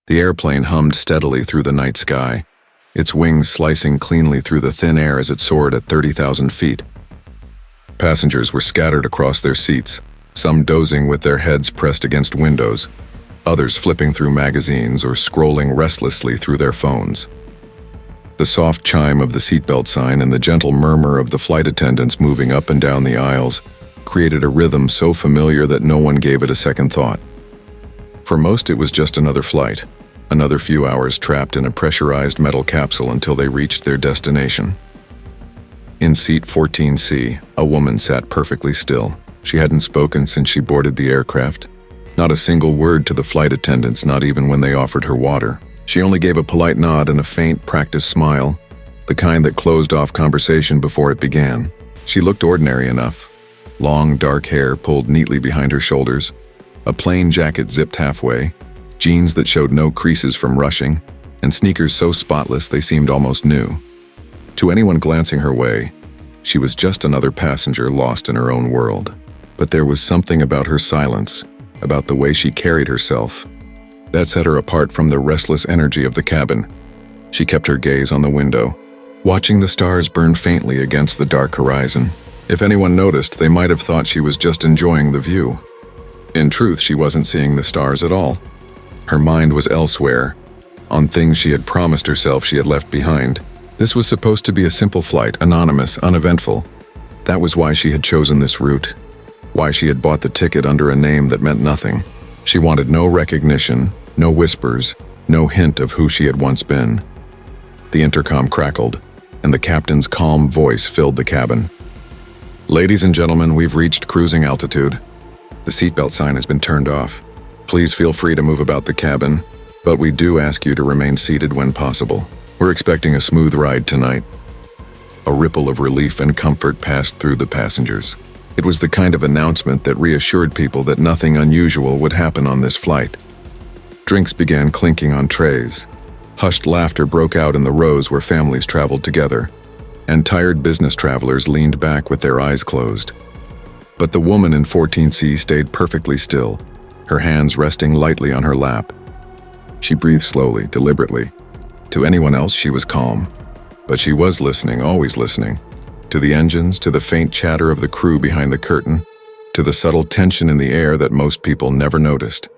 The airplane hummed steadily through the night sky, its wings slicing cleanly through the thin air as it soared at 30,000 feet. Passengers were scattered across their seats, some dozing with their heads pressed against windows, others flipping through magazines or scrolling restlessly through their phones. The soft chime of the seatbelt sign and the gentle murmur of the flight attendants moving up and down the aisles created a rhythm so familiar that no one gave it a second thought. For most, it was just another flight, another few hours trapped in a pressurized metal capsule until they reached their destination. In seat 14C, a woman sat perfectly still. She hadn't spoken since she boarded the aircraft. Not a single word to the flight attendants, not even when they offered her water. She only gave a polite nod and a faint, practiced smile, the kind that closed off conversation before it began. She looked ordinary enough. Long, dark hair pulled neatly behind her shoulders, a plain jacket zipped halfway, jeans that showed no creases from rushing, and sneakers so spotless they seemed almost new. To anyone glancing her way, she was just another passenger lost in her own world. But there was something about her silence, about the way she carried herself, that set her apart from the restless energy of the cabin. She kept her gaze on the window, watching the stars burn faintly against the dark horizon. If anyone noticed, they might have thought she was just enjoying the view. In truth, she wasn't seeing the stars at all. Her mind was elsewhere, on things she had promised herself she had left behind. This was supposed to be a simple flight, anonymous, uneventful. That was why she had chosen this route, why she had bought the ticket under a name that meant nothing. She wanted no recognition, no whispers, no hint of who she had once been. The intercom crackled, and the captain's calm voice filled the cabin. "Ladies and gentlemen, we've reached cruising altitude. The seatbelt sign has been turned off. Please feel free to move about the cabin, but we do ask you to remain seated when possible. We're expecting a smooth ride tonight." A ripple of relief and comfort passed through the passengers. It was the kind of announcement that reassured people that nothing unusual would happen on this flight. Drinks began clinking on trays. Hushed laughter broke out in the rows where families traveled together, and tired business travelers leaned back with their eyes closed. But the woman in 14C stayed perfectly still, her hands resting lightly on her lap. She breathed slowly, deliberately. To anyone else, she was calm. But she was listening, always listening. To the engines, to the faint chatter of the crew behind the curtain, to the subtle tension in the air that most people never noticed.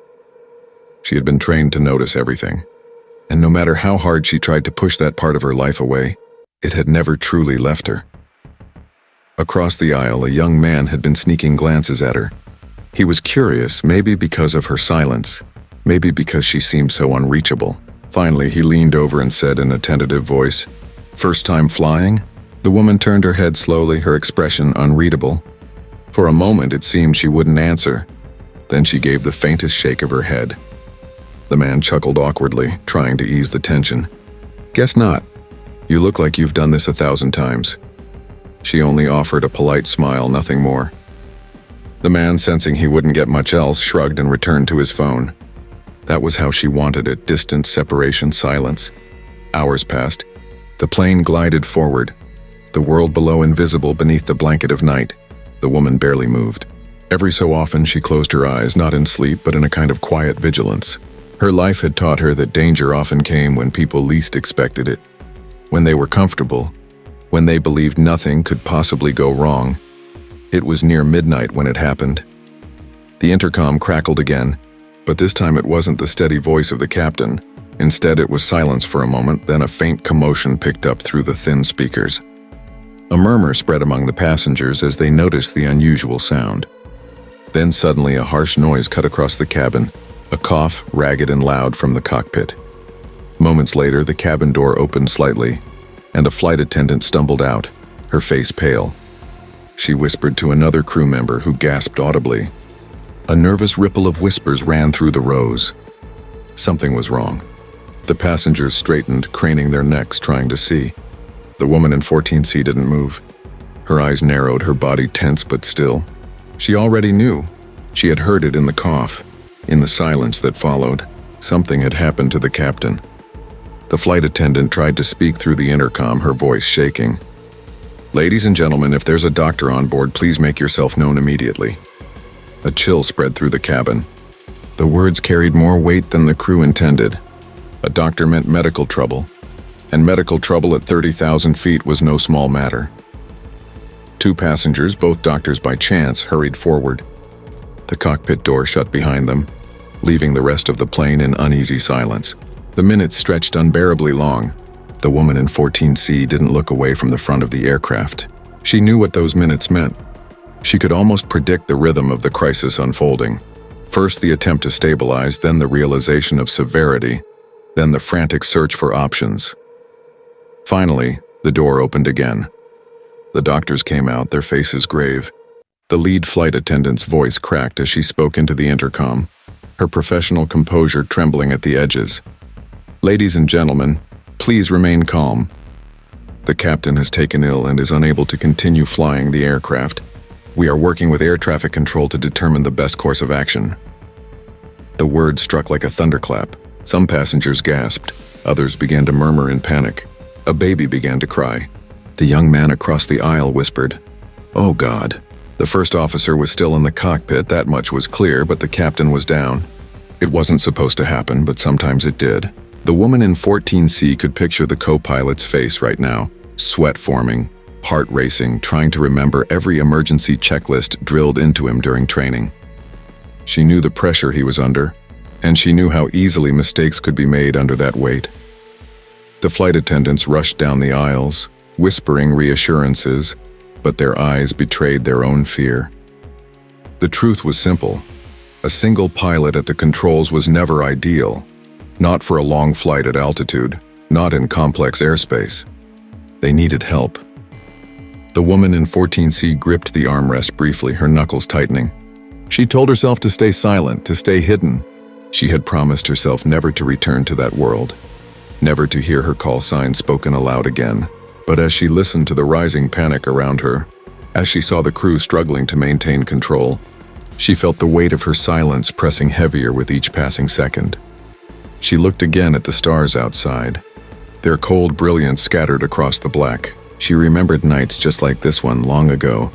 She had been trained to notice everything. And no matter how hard she tried to push that part of her life away, it had never truly left her. Across the aisle, a young man had been sneaking glances at her. He was curious, maybe because of her silence, maybe because she seemed so unreachable. Finally, he leaned over and said in a tentative voice, "First time flying?" The woman turned her head slowly, her expression unreadable. For a moment, it seemed she wouldn't answer. Then she gave the faintest shake of her head. The man chuckled awkwardly, trying to ease the tension. "Guess not. You look like you've done this 1,000 times." She only offered a polite smile, nothing more. The man, sensing he wouldn't get much else, shrugged and returned to his phone. That was how she wanted it, distance, separation, silence. Hours passed. The plane glided forward, the world below invisible beneath the blanket of night. The woman barely moved. Every so often she closed her eyes, not in sleep but in a kind of quiet vigilance. Her life had taught her that danger often came when people least expected it. When they were comfortable, when they believed nothing could possibly go wrong. It was near midnight when it happened. The intercom crackled again, but this time it wasn't the steady voice of the captain. Instead, it was silence for a moment, then a faint commotion picked up through the thin speakers. A murmur spread among the passengers as they noticed the unusual sound. Then suddenly a harsh noise cut across the cabin, a cough, ragged and loud, from the cockpit. Moments later, the cabin door opened slightly, and a flight attendant stumbled out, her face pale. She whispered to another crew member who gasped audibly. A nervous ripple of whispers ran through the rows. Something was wrong. The passengers straightened, craning their necks, trying to see. The woman in 14C didn't move. Her eyes narrowed, her body tense but still. She already knew. She had heard it in the cough, in the silence that followed. Something had happened to the captain. The flight attendant tried to speak through the intercom, her voice shaking. "Ladies and gentlemen, if there's a doctor on board, please make yourself known immediately." A chill spread through the cabin. The words carried more weight than the crew intended. A doctor meant medical trouble, and medical trouble at 30,000 feet was no small matter. Two passengers, both doctors by chance, hurried forward. The cockpit door shut behind them, leaving the rest of the plane in uneasy silence. The minutes stretched unbearably long. The woman in 14C didn't look away from the front of the aircraft. She knew what those minutes meant. She could almost predict the rhythm of the crisis unfolding. First the attempt to stabilize, then the realization of severity, then the frantic search for options. Finally, the door opened again. The doctors came out, their faces grave. The lead flight attendant's voice cracked as she spoke into the intercom, her professional composure trembling at the edges. "Ladies and gentlemen, please remain calm. The captain has taken ill and is unable to continue flying the aircraft. We are working with air traffic control to determine the best course of action." The words struck like a thunderclap. Some passengers gasped. Others began to murmur in panic. A baby began to cry. The young man across the aisle whispered, "Oh God." The first officer was still in the cockpit, that much was clear, but the captain was down. It wasn't supposed to happen, but sometimes it did. The woman in 14C could picture the co-pilot's face right now, sweat forming, heart racing, trying to remember every emergency checklist drilled into him during training. She knew the pressure he was under, and she knew how easily mistakes could be made under that weight. The flight attendants rushed down the aisles, whispering reassurances, but their eyes betrayed their own fear. The truth was simple. A single pilot at the controls was never ideal, not for a long flight at altitude, not in complex airspace. They needed help. The woman in 14C gripped the armrest briefly, her knuckles tightening. She told herself to stay silent, to stay hidden. She had promised herself never to return to that world, never to hear her call sign spoken aloud again. But as she listened to the rising panic around her, as she saw the crew struggling to maintain control, she felt the weight of her silence pressing heavier with each passing second. She looked again at the stars outside, their cold brilliance scattered across the black. She remembered nights just like this one long ago,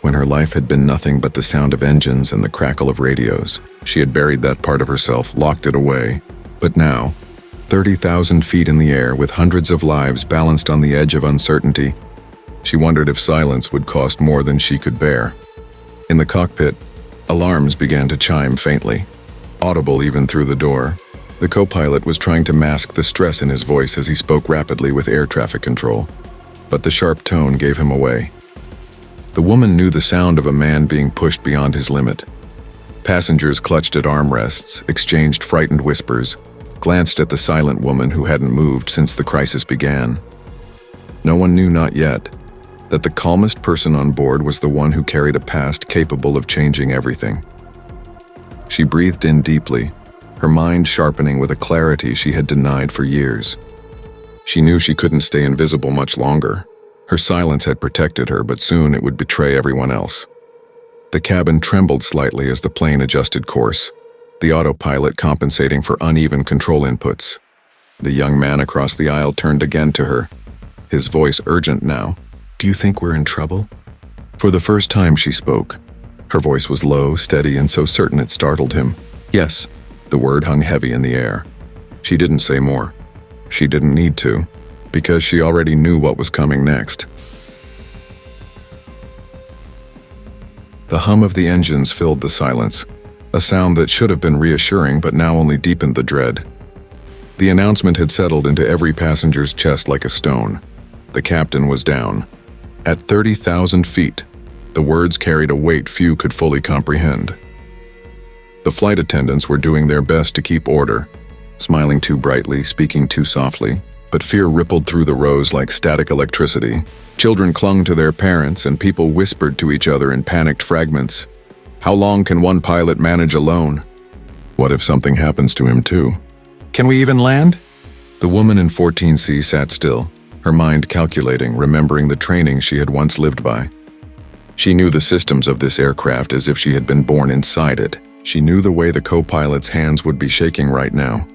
when her life had been nothing but the sound of engines and the crackle of radios. She had buried that part of herself, locked it away. But now, 30,000 feet in the air with hundreds of lives balanced on the edge of uncertainty, she wondered if silence would cost more than she could bear. In the cockpit, alarms began to chime faintly, audible even through the door. The co-pilot was trying to mask the stress in his voice as he spoke rapidly with air traffic control, but the sharp tone gave him away. The woman knew the sound of a man being pushed beyond his limit. Passengers clutched at armrests, exchanged frightened whispers, glanced at the silent woman who hadn't moved since the crisis began. No one knew, not yet, that the calmest person on board was the one who carried a past capable of changing everything. She breathed in deeply, her mind sharpening with a clarity she had denied for years. She knew she couldn't stay invisible much longer. Her silence had protected her, but soon it would betray everyone else. The cabin trembled slightly as the plane adjusted course, the autopilot compensating for uneven control inputs. The young man across the aisle turned again to her, his voice urgent now. "Do you think we're in trouble?" For the first time she spoke. Her voice was low, steady, and so certain it startled him. "Yes." The word hung heavy in the air. She didn't say more. She didn't need to, because she already knew what was coming next. The hum of the engines filled the silence, a sound that should have been reassuring but now only deepened the dread. The announcement had settled into every passenger's chest like a stone. The captain was down. At 30,000 feet, the words carried a weight few could fully comprehend. The flight attendants were doing their best to keep order, smiling too brightly, speaking too softly, but fear rippled through the rows like static electricity. Children clung to their parents, and people whispered to each other in panicked fragments. How long can one pilot manage alone? What if something happens to him too? Can we even land? The woman in 14C sat still, her mind calculating, remembering the training she had once lived by. She knew the systems of this aircraft as if she had been born inside it. She knew the way the co-pilot's hands would be shaking right now,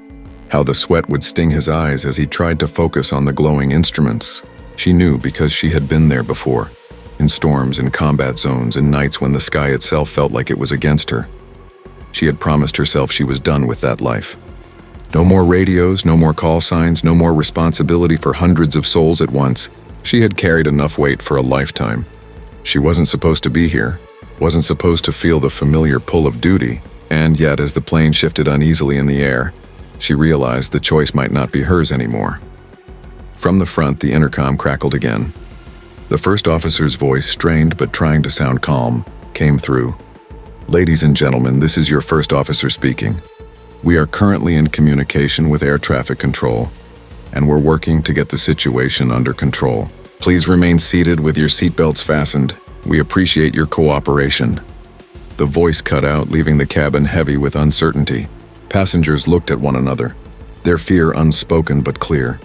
how the sweat would sting his eyes as he tried to focus on the glowing instruments. She knew because she had been there before, in storms, in combat zones, in nights when the sky itself felt like it was against her. She had promised herself she was done with that life. No more radios, no more call signs, no more responsibility for hundreds of souls at once. She had carried enough weight for a lifetime. She wasn't supposed to be here, wasn't supposed to feel the familiar pull of duty, and yet as the plane shifted uneasily in the air, she realized the choice might not be hers anymore. From the front, the intercom crackled again. The first officer's voice, strained but trying to sound calm, came through. "Ladies and gentlemen, this is your first officer speaking. We are currently in communication with air traffic control, and we're working to get the situation under control. Please remain seated with your seatbelts fastened. We appreciate your cooperation." The voice cut out, leaving the cabin heavy with uncertainty. Passengers looked at one another, their fear unspoken but clear.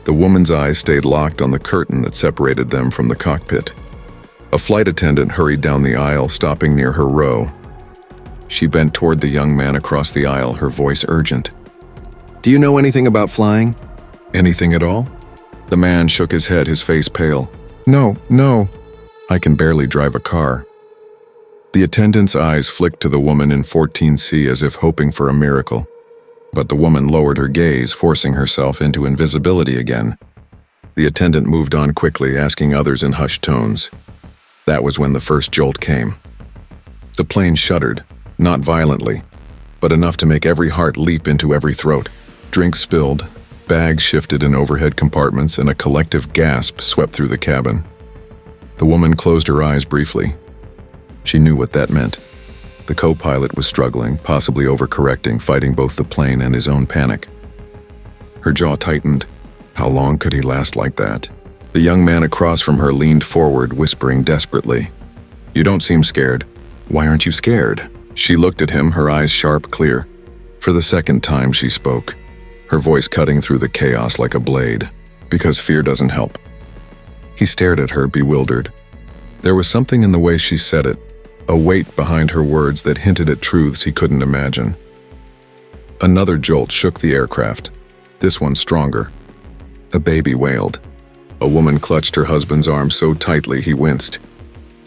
The woman's eyes stayed locked on the curtain that separated them from the cockpit. A flight attendant hurried down the aisle, stopping near her row. She bent toward the young man across the aisle, her voice urgent. "Do you know anything about flying?" "Anything at all?" The man shook his head, his face pale. No. I can barely drive a car." The attendant's eyes flicked to the woman in 14C as if hoping for a miracle. But the woman lowered her gaze, forcing herself into invisibility again. The attendant moved on quickly, asking others in hushed tones. That was when the first jolt came. The plane shuddered, not violently, but enough to make every heart leap into every throat. Drinks spilled, bags shifted in overhead compartments, and a collective gasp swept through the cabin. The woman closed her eyes briefly. She knew what that meant. The co-pilot was struggling, possibly overcorrecting, fighting both the plane and his own panic. Her jaw tightened. How long could he last like that? The young man across from her leaned forward, whispering desperately, "You don't seem scared. Why aren't you scared?" She looked at him, her eyes sharp, clear. For the second time she spoke, her voice cutting through the chaos like a blade. "Because fear doesn't help." He stared at her, bewildered. There was something in the way she said it, a weight behind her words that hinted at truths he couldn't imagine. Another jolt shook the aircraft, this one stronger. A baby wailed. A woman clutched her husband's arm so tightly he winced.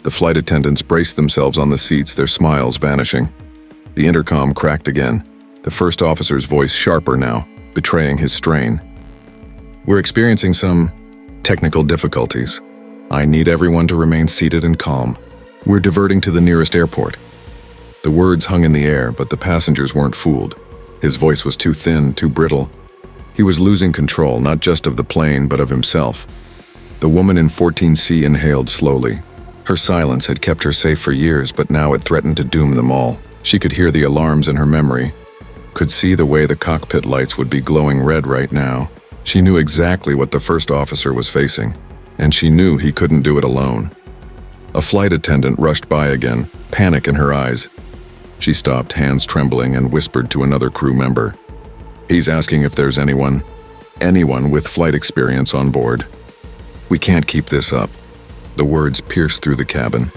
The flight attendants braced themselves on the seats, their smiles vanishing. The intercom cracked again, the first officer's voice sharper now, betraying his strain. "We're experiencing some technical difficulties. I need everyone to remain seated and calm. We're diverting to the nearest airport." The words hung in the air, but the passengers weren't fooled. His voice was too thin, too brittle. He was losing control, not just of the plane, but of himself. The woman in 14C inhaled slowly. Her silence had kept her safe for years, but now it threatened to doom them all. She could hear the alarms in her memory, could see the way the cockpit lights would be glowing red right now. She knew exactly what the first officer was facing, and she knew he couldn't do it alone. A flight attendant rushed by again, panic in her eyes. She stopped, hands trembling, and whispered to another crew member. "He's asking if there's anyone with flight experience on board. We can't keep this up." The words pierced through the cabin.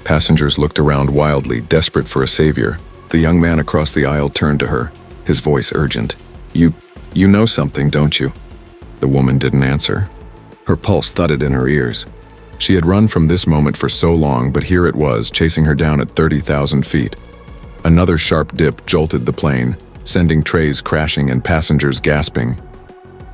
Passengers looked around wildly, desperate for a savior. The young man across the aisle turned to her, his voice urgent. You know something, don't you?" The woman didn't answer. Her pulse thudded in her ears. She had run from this moment for so long, but here it was, chasing her down at 30,000 feet. Another sharp dip jolted the plane, sending trays crashing and passengers gasping.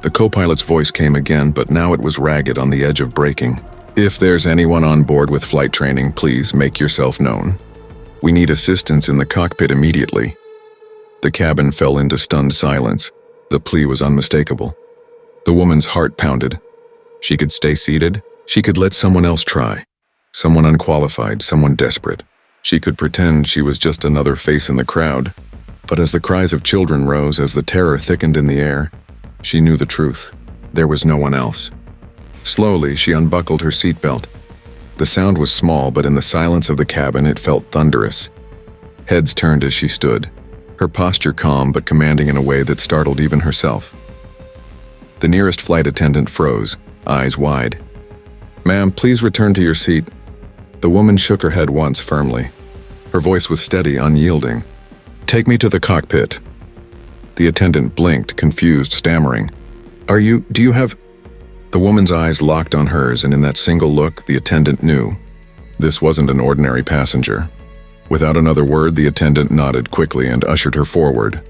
The co-pilot's voice came again, but now it was ragged, on the edge of breaking. "If there's anyone on board with flight training, please make yourself known. We need assistance in the cockpit immediately." The cabin fell into stunned silence. The plea was unmistakable. The woman's heart pounded. She could stay seated. She could let someone else try. Someone unqualified, someone desperate. She could pretend she was just another face in the crowd. But as the cries of children rose, as the terror thickened in the air, she knew the truth. There was no one else. Slowly, she unbuckled her seatbelt. The sound was small, but in the silence of the cabin, it felt thunderous. Heads turned as she stood, her posture calm but commanding in a way that startled even herself. The nearest flight attendant froze, eyes wide. "Ma'am, please return to your seat." The woman shook her head once firmly. Her voice was steady, unyielding. "Take me to the cockpit." The attendant blinked, confused, stammering. Do you have... The woman's eyes locked on hers, and in that single look, the attendant knew. This wasn't an ordinary passenger. Without another word, the attendant nodded quickly and ushered her forward.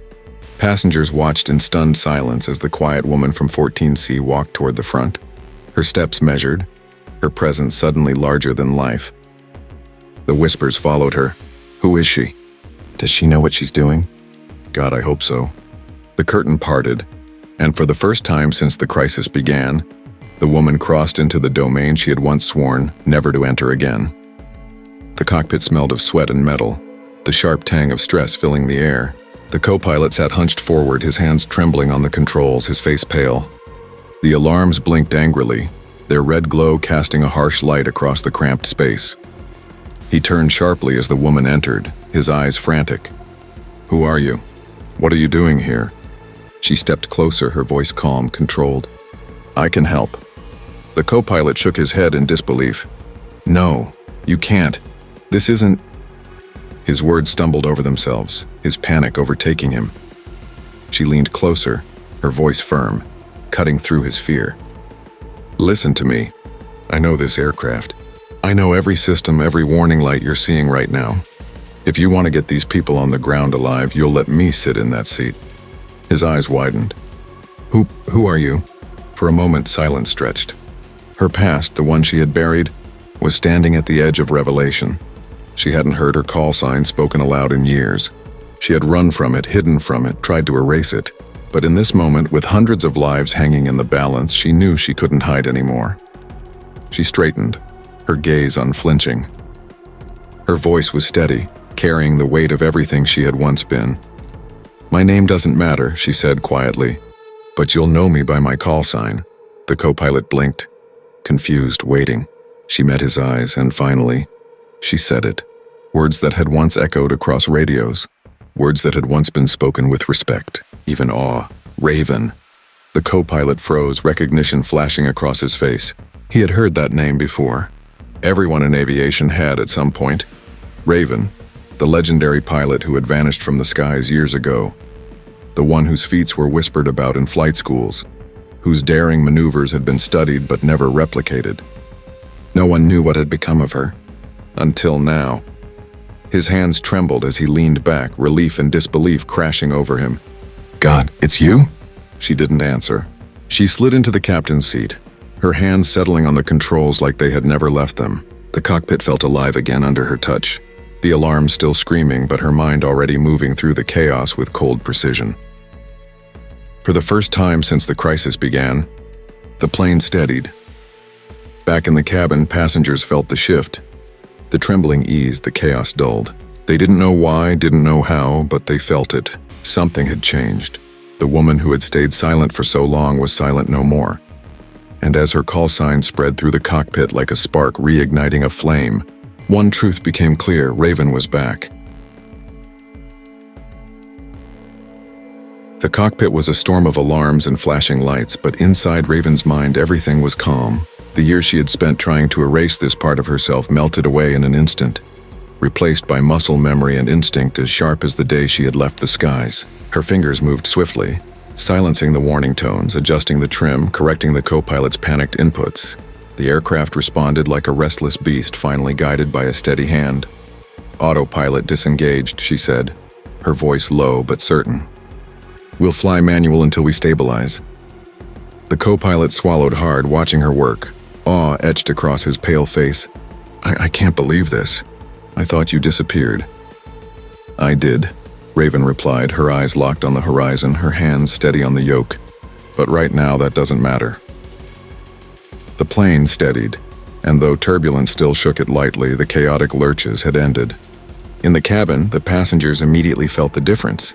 Passengers watched in stunned silence as the quiet woman from 14C walked toward the front. Her steps measured, her presence suddenly larger than life. The whispers followed her. Who is she? Does she know what she's doing? God, I hope so. The curtain parted, and for the first time since the crisis began, the woman crossed into the domain she had once sworn never to enter again. The cockpit smelled of sweat and metal, the sharp tang of stress filling the air. The co-pilot sat hunched forward, his hands trembling on the controls, his face pale. The alarms blinked angrily, their red glow casting a harsh light across the cramped space. He turned sharply as the woman entered, his eyes frantic. Who are you? What are you doing here? She stepped closer, her voice calm, controlled. I can help. The co-pilot shook his head in disbelief. No, you can't. This isn't... His words stumbled over themselves, his panic overtaking him. She leaned closer, her voice firm, cutting through his fear. Listen to me. I know this aircraft. I know every system, every warning light you're seeing right now. If you want to get these people on the ground alive, you'll let me sit in that seat. His eyes widened. Who are you? For a moment, silence stretched. Her past, the one she had buried, was standing at the edge of revelation. She hadn't heard her call sign spoken aloud in years. She had run from it, hidden from it, tried to erase it. But in this moment, with hundreds of lives hanging in the balance, she knew she couldn't hide anymore. She straightened, her gaze unflinching. Her voice was steady, carrying the weight of everything she had once been. My name doesn't matter, she said quietly, but you'll know me by my call sign. The co-pilot blinked, confused, waiting. She met his eyes, and finally, she said it. Words that had once echoed across radios. Words that had once been spoken with respect, even awe. Raven. The co-pilot froze, recognition flashing across his face. He had heard that name before. Everyone in aviation had at some point. Raven, the legendary pilot who had vanished from the skies years ago. The one whose feats were whispered about in flight schools, whose daring maneuvers had been studied but never replicated. No one knew what had become of her. Until now. His hands trembled as he leaned back, relief and disbelief crashing over him. God, it's you? She didn't answer. She slid into the captain's seat, her hands settling on the controls like they had never left them. The cockpit felt alive again under her touch. The alarm still screaming, but her mind already moving through the chaos with cold precision. For the first time since the crisis began, the plane steadied. Back in the cabin, passengers felt the shift. The trembling eased, the chaos dulled. They didn't know why, didn't know how, but they felt it. Something had changed. The woman who had stayed silent for so long was silent no more. And as her call sign spread through the cockpit like a spark reigniting a flame, one truth became clear: Raven was back. The cockpit was a storm of alarms and flashing lights, but inside Raven's mind everything was calm. The years she had spent trying to erase this part of herself melted away in an instant, replaced by muscle memory and instinct as sharp as the day she had left the skies. Her fingers moved swiftly, silencing the warning tones, adjusting the trim, correcting the co-pilot's panicked inputs. The aircraft responded like a restless beast finally guided by a steady hand. Autopilot disengaged, she said, her voice low but certain. We'll fly manual until we stabilize. The co-pilot swallowed hard, watching her work. Awe etched across his pale face. I can't believe this. I thought you disappeared. I did, Raven replied, her eyes locked on the horizon, her hands steady on the yoke. But right now that doesn't matter. The plane steadied, and though turbulence still shook it lightly, the chaotic lurches had ended. In the cabin, the passengers immediately felt the difference.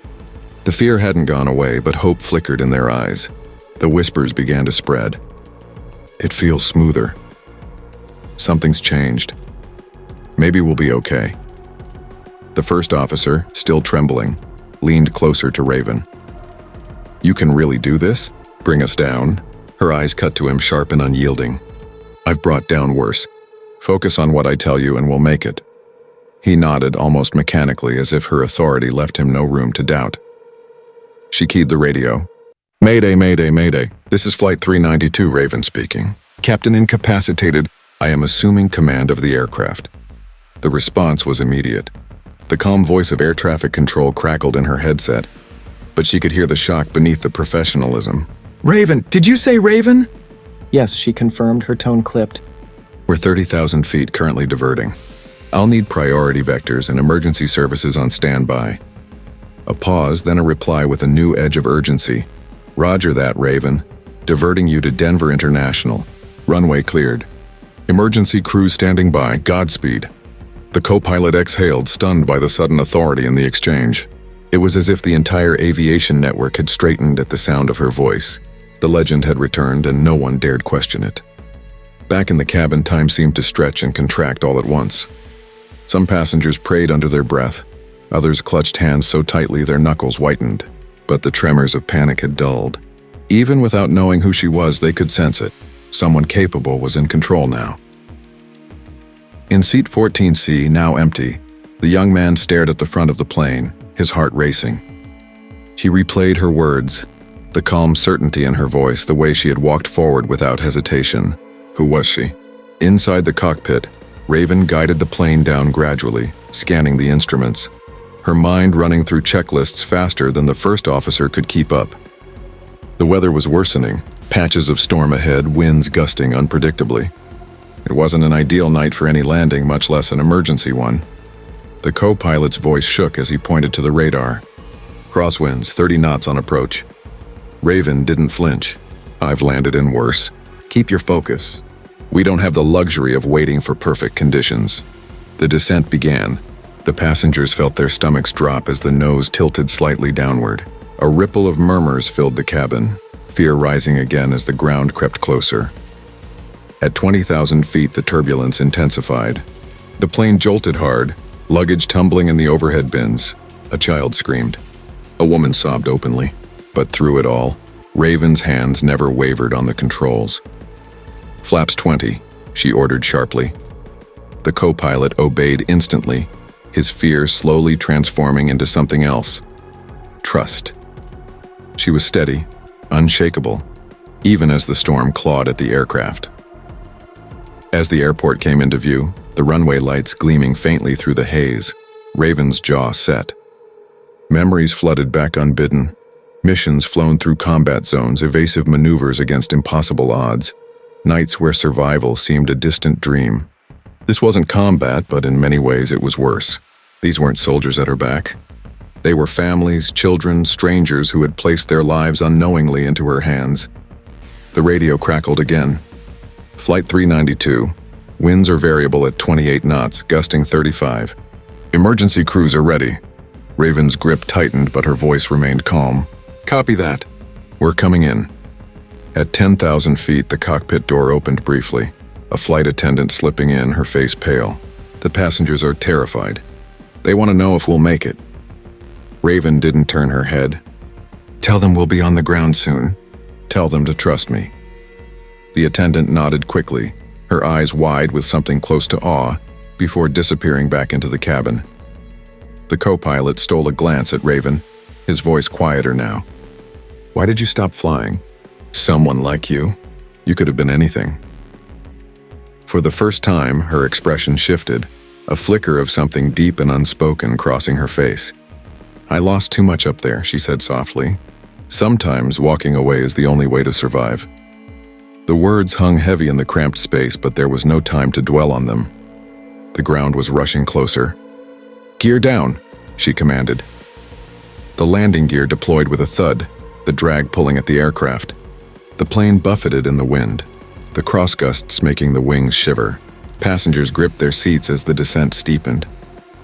The fear hadn't gone away, but hope flickered in their eyes. The whispers began to spread. It feels smoother. Something's changed. Maybe we'll be okay. The first officer, still trembling, leaned closer to Raven. You can really do this? Bring us down? Her eyes cut to him, sharp and unyielding. I've brought down worse. Focus on what I tell you and we'll make it. He nodded almost mechanically, as if her authority left him no room to doubt. She keyed the radio. Mayday, mayday, mayday. This is Flight 392, Raven speaking. Captain incapacitated. I am assuming command of the aircraft. The response was immediate. The calm voice of air traffic control crackled in her headset. but she could hear the shock beneath the professionalism. "Raven, did you say Raven?" Yes, she confirmed, her tone clipped. "We're 30,000 feet currently diverting. I'll need priority vectors and emergency services on standby." A pause, then a reply with a new edge of urgency. "Roger that, Raven. Diverting you to Denver International. Runway cleared. Emergency crew standing by. Godspeed." The co-pilot exhaled, stunned by the sudden authority in the exchange. It was as if the entire aviation network had straightened at the sound of her voice. The legend had returned, and no one dared question it. Back in the cabin, time seemed to stretch and contract all at once. Some passengers prayed under their breath. Others clutched hands so tightly their knuckles whitened. But the tremors of panic had dulled. Even without knowing who she was, they could sense it. Someone capable was in control now. In seat 14C, now empty, the young man stared at the front of the plane, his heart racing. She replayed her words, the calm certainty in her voice, the way she had walked forward without hesitation. Who was she? Inside the cockpit, Raven guided the plane down gradually, scanning the instruments, her mind running through checklists faster than the first officer could keep up. The weather was worsening, patches of storm ahead, winds gusting unpredictably. It wasn't an ideal night for any landing, much less an emergency one. The co-pilot's voice shook as he pointed to the radar. "Crosswinds, 30 knots on approach." Raven didn't flinch. "I've landed in worse. Keep your focus. We don't have the luxury of waiting for perfect conditions." The descent began. The passengers felt their stomachs drop as the nose tilted slightly downward. A ripple of murmurs filled the cabin, fear rising again as the ground crept closer. At 20,000 feet, the turbulence intensified. The plane jolted hard, luggage tumbling in the overhead bins. A child screamed. A woman sobbed openly. But through it all, Raven's hands never wavered on the controls. "Flaps 20, she ordered sharply. The co-pilot obeyed instantly, his fear slowly transforming into something else. Trust. She was steady, unshakable, even as the storm clawed at the aircraft. As the airport came into view, the runway lights gleaming faintly through the haze, Raven's jaw set. Memories flooded back unbidden, missions flown through combat zones, evasive maneuvers against impossible odds, nights where survival seemed a distant dream. This wasn't combat, but in many ways it was worse. These weren't soldiers at her back. They were families, children, strangers who had placed their lives unknowingly into her hands. The radio crackled again. Flight 392. Winds are variable at 28 knots, gusting 35. Emergency crews are ready. Raven's grip tightened, but her voice remained calm. Copy that. We're coming in. At 10,000 feet, the cockpit door opened briefly. A flight attendant slipping in, her face pale. The passengers are terrified. They want to know if we'll make it. Raven didn't turn her head. Tell them we'll be on the ground soon. Tell them to trust me. The attendant nodded quickly, her eyes wide with something close to awe, before disappearing back into the cabin. The co-pilot stole a glance at Raven, his voice quieter now. Why did you stop flying? Someone like you. You could have been anything. For the first time, her expression shifted, a flicker of something deep and unspoken crossing her face. I lost too much up there, she said softly. Sometimes walking away is the only way to survive. The words hung heavy in the cramped space, but there was no time to dwell on them. The ground was rushing closer. Gear down, she commanded. The landing gear deployed with a thud, the drag pulling at the aircraft. The plane buffeted in the wind, the cross gusts making the wings shiver. Passengers gripped their seats as the descent steepened.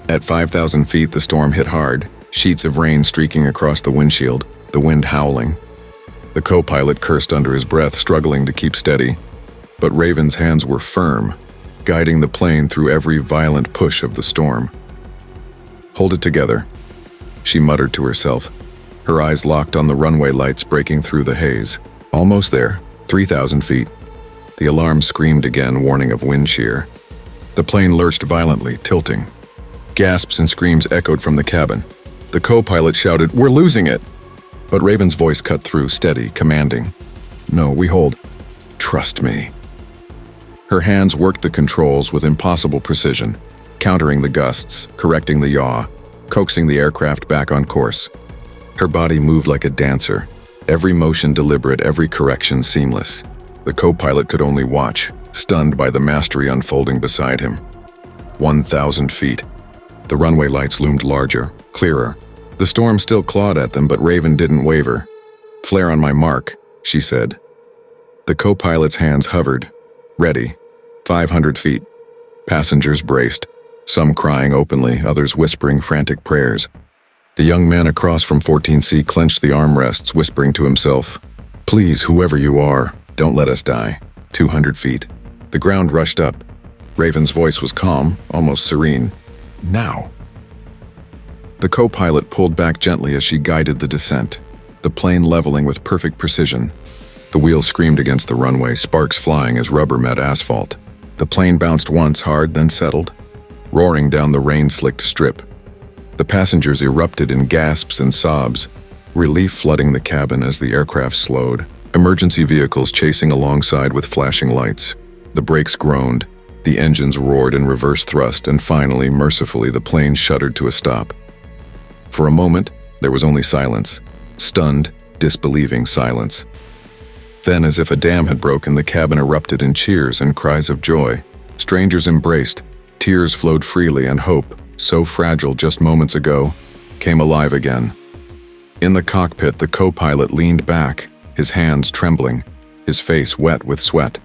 At 5,000 feet, the storm hit hard, sheets of rain streaking across the windshield, the wind howling. The co-pilot cursed under his breath, struggling to keep steady. But Raven's hands were firm, guiding the plane through every violent push of the storm. Hold it together, she muttered to herself, her eyes locked on the runway lights breaking through the haze. Almost there, 3,000 feet. The alarm screamed again, warning of wind shear. The plane lurched violently, tilting. Gasps and screams echoed from the cabin. The co-pilot shouted, "We're losing it!" But Raven's voice cut through, steady, commanding. No, we hold. Trust me. Her hands worked the controls with impossible precision, countering the gusts, correcting the yaw, coaxing the aircraft back on course. Her body moved like a dancer, every motion deliberate, every correction seamless. The co-pilot could only watch, stunned by the mastery unfolding beside him. 1,000 feet. The runway lights loomed larger, clearer. The storm still clawed at them, but Raven didn't waver. "Flare on my mark," she said. The co-pilot's hands hovered. Ready. 500 feet. Passengers braced, some crying openly, others whispering frantic prayers. The young man across from 14C clenched the armrests, whispering to himself, "Please, whoever you are, don't let us die." 200 feet. The ground rushed up. Raven's voice was calm, almost serene. "Now." The co-pilot pulled back gently as she guided the descent, the plane leveling with perfect precision. The wheels screamed against the runway, sparks flying as rubber met asphalt. The plane bounced once hard, then settled, roaring down the rain-slicked strip. The passengers erupted in gasps and sobs, relief flooding the cabin as the aircraft slowed. Emergency vehicles chasing alongside with flashing lights. The brakes groaned, the engines roared in reverse thrust, and finally, mercifully, the plane shuddered to a stop. For a moment, there was only silence. Stunned, disbelieving silence. Then, as if a dam had broken, the cabin erupted in cheers and cries of joy. Strangers embraced, tears flowed freely, and hope, so fragile just moments ago, came alive again. In the cockpit, the co-pilot leaned back, his hands trembling, his face wet with sweat.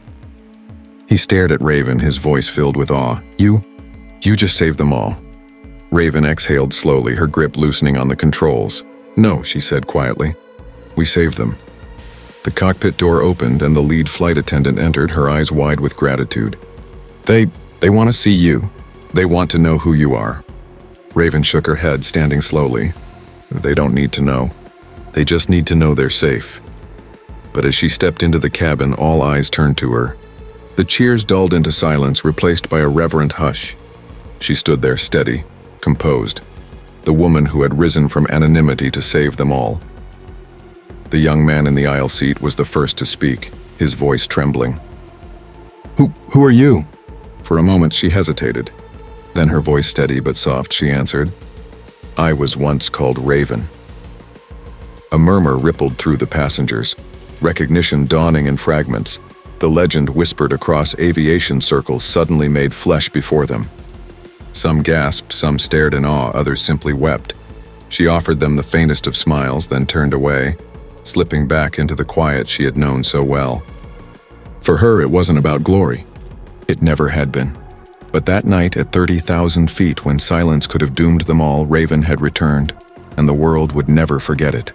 He stared at Raven, his voice filled with awe. You just saved them all." Raven exhaled slowly, her grip loosening on the controls. "No," she said quietly. "We saved them." The cockpit door opened and the lead flight attendant entered, her eyes wide with gratitude. They want to see you. They want to know who you are." Raven shook her head, standing slowly. "They don't need to know. They just need to know they're safe." But as she stepped into the cabin, all eyes turned to her. The cheers dulled into silence, replaced by a reverent hush. She stood there steady, composed, the woman who had risen from anonymity to save them all. The young man in the aisle seat was the first to speak, his voice trembling. Who are you?" For a moment she hesitated. Then, her voice steady but soft, she answered, "I was once called Raven." A murmur rippled through the passengers, recognition dawning in fragments. The legend whispered across aviation circles suddenly made flesh before them. Some gasped, some stared in awe, others simply wept. She offered them the faintest of smiles, then turned away, slipping back into the quiet she had known so well. For her, it wasn't about glory. It never had been. But that night at 30,000 feet, when silence could have doomed them all, Raven had returned, and the world would never forget it.